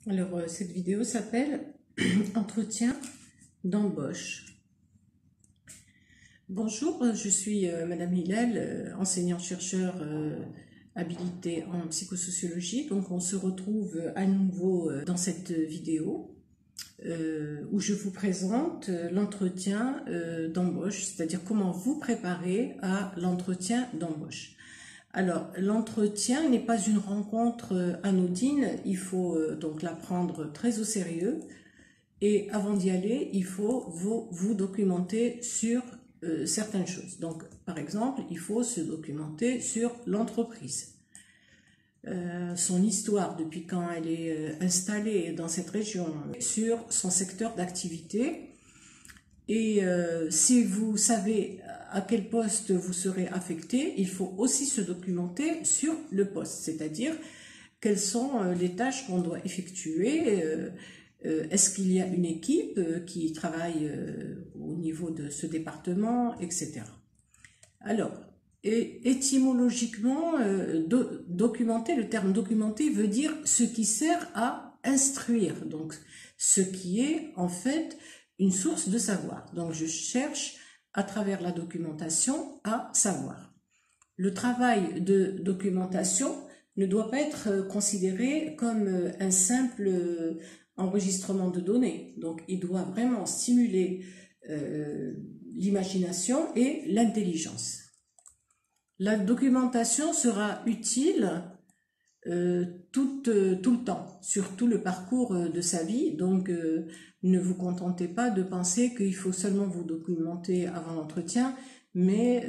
Alors, cette vidéo s'appelle Entretien d'embauche. Bonjour, je suis Madame Hillel, enseignant-chercheur habilitée en psychosociologie. Donc, on se retrouve à nouveau dans cette vidéo où je vous présente l'entretien d'embauche, c'est-à-dire comment vous préparer à l'entretien d'embauche. Alors, l'entretien n'est pas une rencontre anodine, il faut donc la prendre très au sérieux. Et avant d'y aller, il faut vous documenter sur certaines choses. Donc, par exemple, il faut se documenter sur l'entreprise, son histoire, depuis quand elle est installée dans cette région, sur son secteur d'activité. Et si vous savez à quel poste vous serez affecté, il faut aussi se documenter sur le poste, c'est-à-dire quelles sont les tâches qu'on doit effectuer. Est-ce qu'il y a une équipe qui travaille au niveau de ce département, etc. Alors, étymologiquement, documenter, le terme documenter veut dire ce qui sert à instruire, donc ce qui est en fait une source de savoir. Donc, je cherche à travers la documentation à savoir. Le travail de documentation ne doit pas être considéré comme un simple enregistrement de données. Donc, il doit vraiment stimuler l'imagination et l'intelligence. La documentation sera utile tout le temps, sur tout le parcours de sa vie. Donc, ne vous contentez pas de penser qu'il faut seulement vous documenter avant l'entretien, mais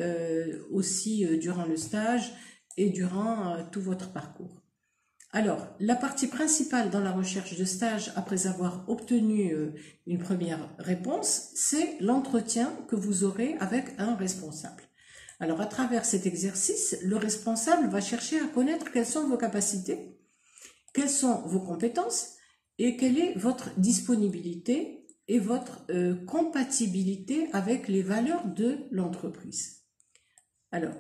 aussi durant le stage et durant tout votre parcours. Alors, la partie principale dans la recherche de stage, après avoir obtenu une première réponse, c'est l'entretien que vous aurez avec un responsable. Alors, à travers cet exercice, le responsable va chercher à connaître quelles sont vos capacités, quelles sont vos compétences et quelle est votre disponibilité et votre compatibilité avec les valeurs de l'entreprise. Alors,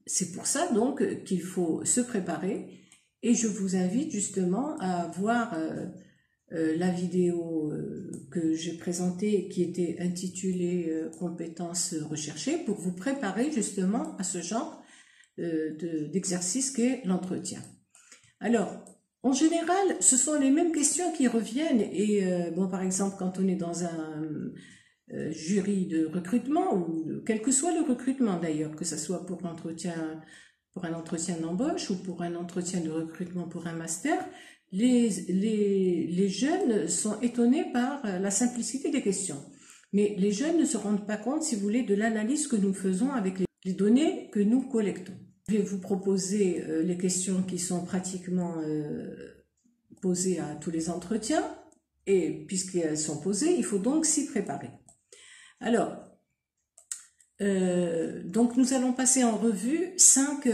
c'est pour ça donc qu'il faut se préparer. Et je vous invite justement à voir la vidéo que j'ai présentée qui était intitulée Compétences recherchées pour vous préparer justement à ce genre d'exercice qu'est l'entretien. Alors, en général, ce sont les mêmes questions qui reviennent et bon, par exemple, quand on est dans un jury de recrutement ou quel que soit le recrutement d'ailleurs, que ce soit pour l'entretien, pour un entretien d'embauche ou pour un entretien de recrutement pour un master, les jeunes sont étonnés par la simplicité des questions. Mais les jeunes ne se rendent pas compte, si vous voulez, de l'analyse que nous faisons avec les données que nous collectons. Je vais vous proposer les questions qui sont pratiquement posées à tous les entretiens, et puisqu'elles sont posées, il faut donc s'y préparer. Alors, donc nous allons passer en revue 5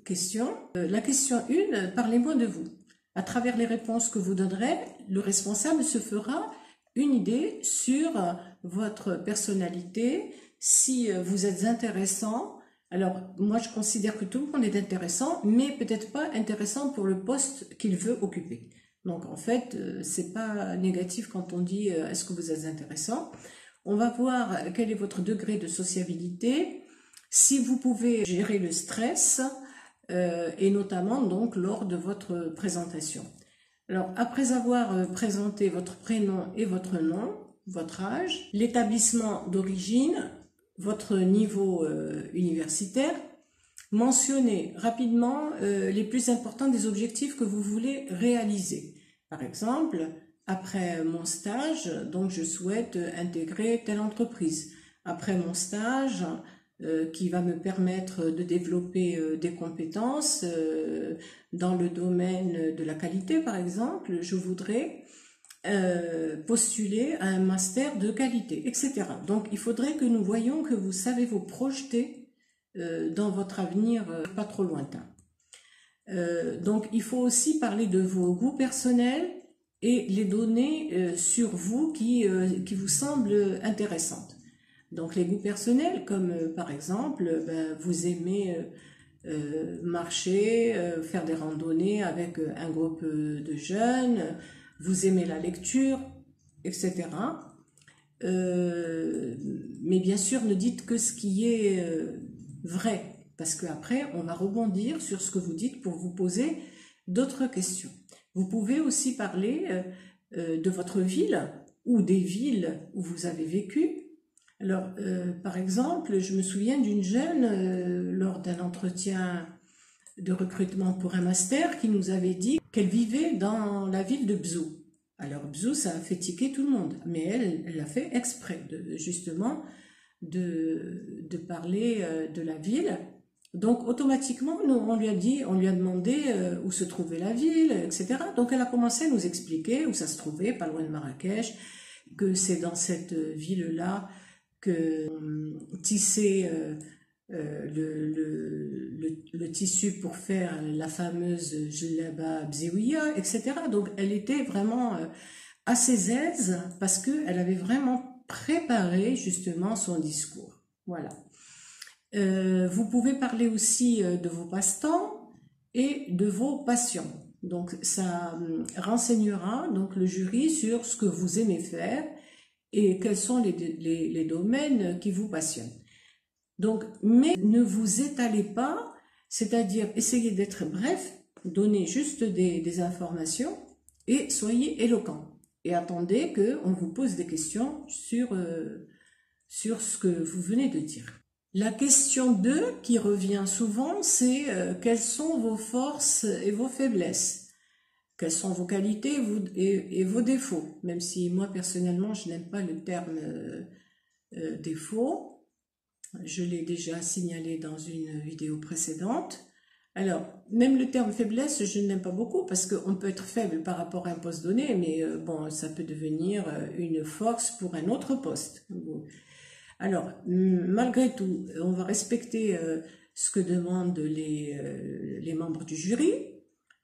questions. La question 1, parlez-moi de vous. À travers les réponses que vous donnerez, le responsable se fera une idée sur votre personnalité, si vous êtes intéressant. Alors, moi je considère que tout le monde est intéressant, mais peut-être pas intéressant pour le poste qu'il veut occuper. Donc en fait, c'est pas négatif quand on dit est-ce que vous êtes intéressant. On va voir quel est votre degré de sociabilité, si vous pouvez gérer le stress et notamment donc lors de votre présentation. Alors après avoir présenté votre prénom et votre nom, votre âge, l'établissement d'origine, votre niveau universitaire, mentionnez rapidement les plus importants des objectifs que vous voulez réaliser. Par exemple, après mon stage, donc je souhaite intégrer telle entreprise. Après mon stage, qui va me permettre de développer des compétences dans le domaine de la qualité, par exemple, je voudrais postuler à un master de qualité, etc. Donc, il faudrait que nous voyions que vous savez vous projeter dans votre avenir pas trop lointain. Donc, il faut aussi parler de vos goûts personnels et les données sur vous qui vous semblent intéressantes. Donc les goûts personnels, comme par exemple, vous aimez marcher, faire des randonnées avec un groupe de jeunes, vous aimez la lecture, etc. Mais bien sûr, ne dites que ce qui est vrai, parce qu'après, on va rebondir sur ce que vous dites pour vous poser d'autres questions. Vous pouvez aussi parler de votre ville ou des villes où vous avez vécu. Alors, par exemple, je me souviens d'une jeune, lors d'un entretien de recrutement pour un master, qui nous avait dit qu'elle vivait dans la ville de Bzou. Alors, Bzou, ça a fait tiquer tout le monde, mais elle l'a fait exprès, justement, de parler de la ville. Donc, automatiquement, on lui a demandé où se trouvait la ville, etc. Donc, elle a commencé à nous expliquer où ça se trouvait, pas loin de Marrakech, que c'est dans cette ville-là que tisser le tissu pour faire la fameuse djellaba bzéouia, etc. Donc, elle était vraiment à ses aises parce qu'elle avait vraiment préparé justement son discours. Voilà. Vous pouvez parler aussi de vos passe-temps et de vos passions. Donc, ça renseignera donc le jury sur ce que vous aimez faire et quels sont les domaines qui vous passionnent. Donc, mais ne vous étalez pas, c'est-à-dire essayez d'être bref, donnez juste des informations et soyez éloquent. Et attendez qu'on vous pose des questions sur ce que vous venez de dire. La question 2 qui revient souvent, c'est quelles sont vos forces et vos faiblesses? Quelles sont vos qualités et vos défauts? Même si moi, personnellement, je n'aime pas le terme défaut. Je l'ai déjà signalé dans une vidéo précédente. Alors, même le terme faiblesse, je n'aime pas beaucoup parce qu'on peut être faible par rapport à un poste donné, mais bon, ça peut devenir une force pour un autre poste. Alors, malgré tout, on va respecter ce que demandent les membres du jury.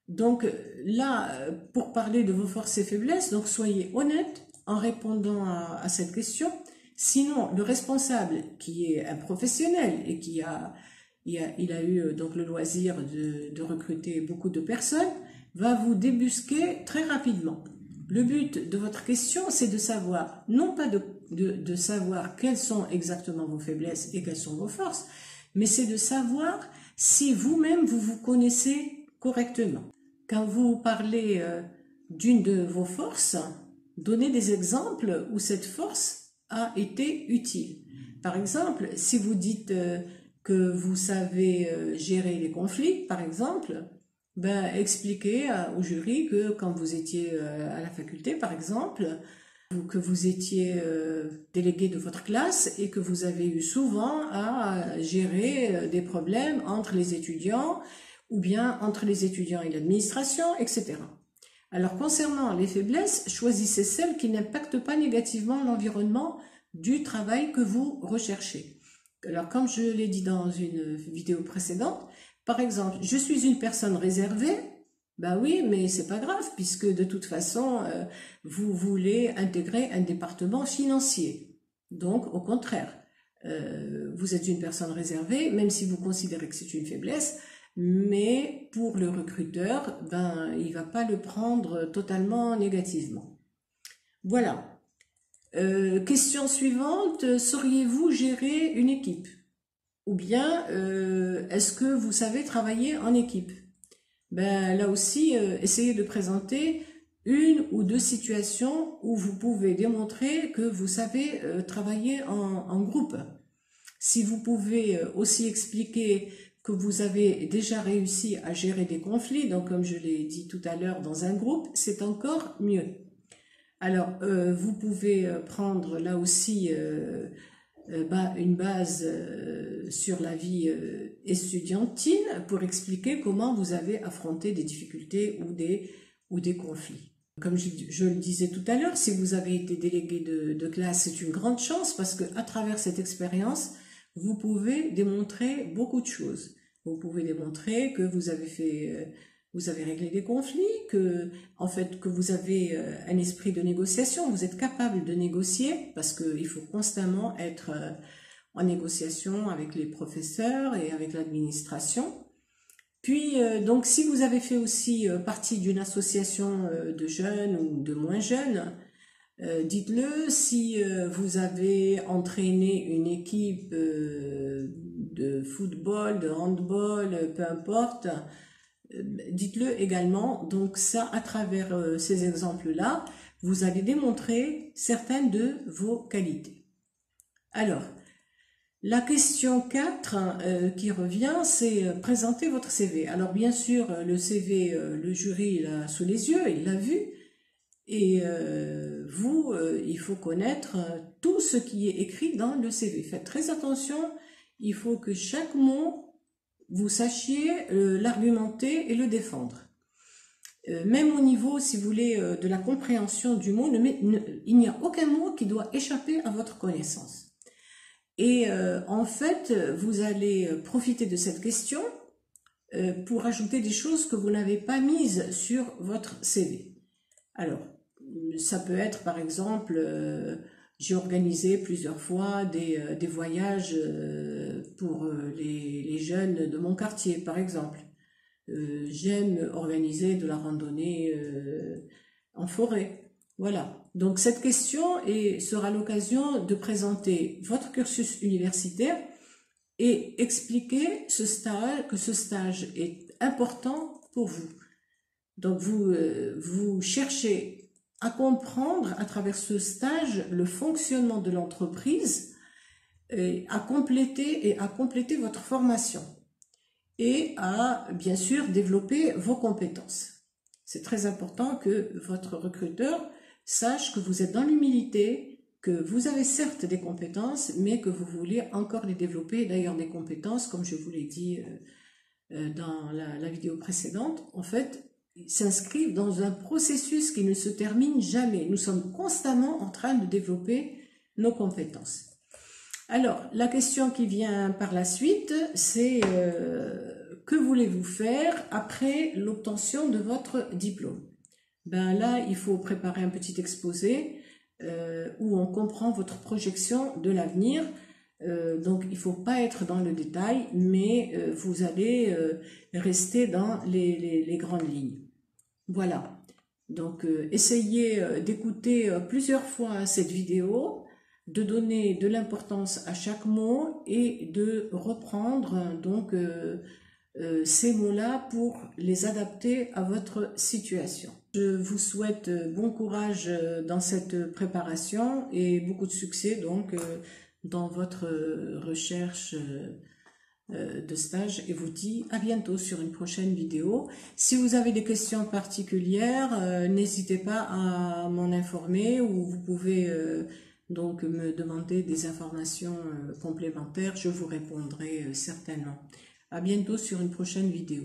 Donc là, pour parler de vos forces et faiblesses, donc soyez honnête en répondant à cette question. Sinon, le responsable, qui est un professionnel et il a eu donc le loisir de recruter beaucoup de personnes, va vous débusquer très rapidement. Le but de votre question, c'est de savoir, non pas de savoir quelles sont exactement vos faiblesses et quelles sont vos forces, mais c'est de savoir si vous-même vous vous connaissez correctement. Quand vous parlez d'une de vos forces, donnez des exemples où cette force a été utile. Par exemple, si vous dites que vous savez gérer les conflits, par exemple, ben, expliquez au jury que quand vous étiez à la faculté, par exemple, que vous étiez délégué de votre classe et que vous avez eu souvent à gérer des problèmes entre les étudiants ou bien entre les étudiants et l'administration, etc. Alors, concernant les faiblesses, choisissez celles qui n'impactent pas négativement l'environnement du travail que vous recherchez. Alors, comme je l'ai dit dans une vidéo précédente, par exemple, je suis une personne réservée, ben oui, mais c'est pas grave, puisque de toute façon, vous voulez intégrer un département financier. Donc, au contraire, vous êtes une personne réservée, même si vous considérez que c'est une faiblesse, mais pour le recruteur, ben, il va pas le prendre totalement négativement. Voilà. Question suivante, sauriez-vous gérer une équipe? Ou bien, est-ce que vous savez travailler en équipe? Ben, là aussi, essayez de présenter une ou deux situations où vous pouvez démontrer que vous savez travailler en groupe. Si vous pouvez aussi expliquer que vous avez déjà réussi à gérer des conflits, donc comme je l'ai dit tout à l'heure dans un groupe, c'est encore mieux. Alors, vous pouvez prendre là aussi une base sur la vie estudiantine pour expliquer comment vous avez affronté des difficultés ou des conflits. Comme je le disais tout à l'heure, si vous avez été délégué de classe, c'est une grande chance parce qu'à travers cette expérience, vous pouvez démontrer beaucoup de choses. Vous pouvez démontrer que vous avez réglé des conflits, que vous avez un esprit de négociation, vous êtes capable de négocier parce qu'il faut constamment être en négociation avec les professeurs et avec l'administration. Puis, donc, si vous avez fait aussi partie d'une association de jeunes ou de moins jeunes, dites-le. Si vous avez entraîné une équipe de football, de handball, peu importe, dites-le également. Donc ça, à travers ces exemples-là, vous allez démontrer certaines de vos qualités. Alors, la question 4 qui revient, c'est présenter votre CV. Alors bien sûr, le CV, le jury l'a sous les yeux, il l'a vu. Et vous, il faut connaître tout ce qui est écrit dans le CV. Faites très attention, il faut que chaque mot, vous sachiez l'argumenter et le défendre. Même au niveau, si vous voulez, de la compréhension du mot, il n'y a aucun mot qui doit échapper à votre connaissance. Et en fait, vous allez profiter de cette question pour ajouter des choses que vous n'avez pas mises sur votre CV. Alors, ça peut être par exemple, j'ai organisé plusieurs fois des voyages pour les jeunes de mon quartier, par exemple. J'aime organiser de la randonnée en forêt. Voilà. Donc cette question sera l'occasion de présenter votre cursus universitaire et expliquer que ce stage est important pour vous. Donc vous cherchez à comprendre à travers ce stage le fonctionnement de l'entreprise, à compléter votre formation et à bien sûr développer vos compétences. C'est très important que votre recruteur sache que vous êtes dans l'humilité, que vous avez certes des compétences, mais que vous voulez encore les développer. D'ailleurs, des compétences, comme je vous l'ai dit dans la vidéo précédente, en fait, s'inscrivent dans un processus qui ne se termine jamais. Nous sommes constamment en train de développer nos compétences. Alors, la question qui vient par la suite, c'est que voulez-vous faire après l'obtention de votre diplôme? Ben là, il faut préparer un petit exposé où on comprend votre projection de l'avenir. Donc, il ne faut pas être dans le détail, mais vous allez rester dans les grandes lignes. Voilà. Donc, essayez d'écouter plusieurs fois cette vidéo, de donner de l'importance à chaque mot et de reprendre donc ces mots-là pour les adapter à votre situation. Je vous souhaite bon courage dans cette préparation et beaucoup de succès donc dans votre recherche de stage et vous dis à bientôt sur une prochaine vidéo. Si vous avez des questions particulières, n'hésitez pas à m'en informer ou vous pouvez donc me demander des informations complémentaires, je vous répondrai certainement. À bientôt sur une prochaine vidéo.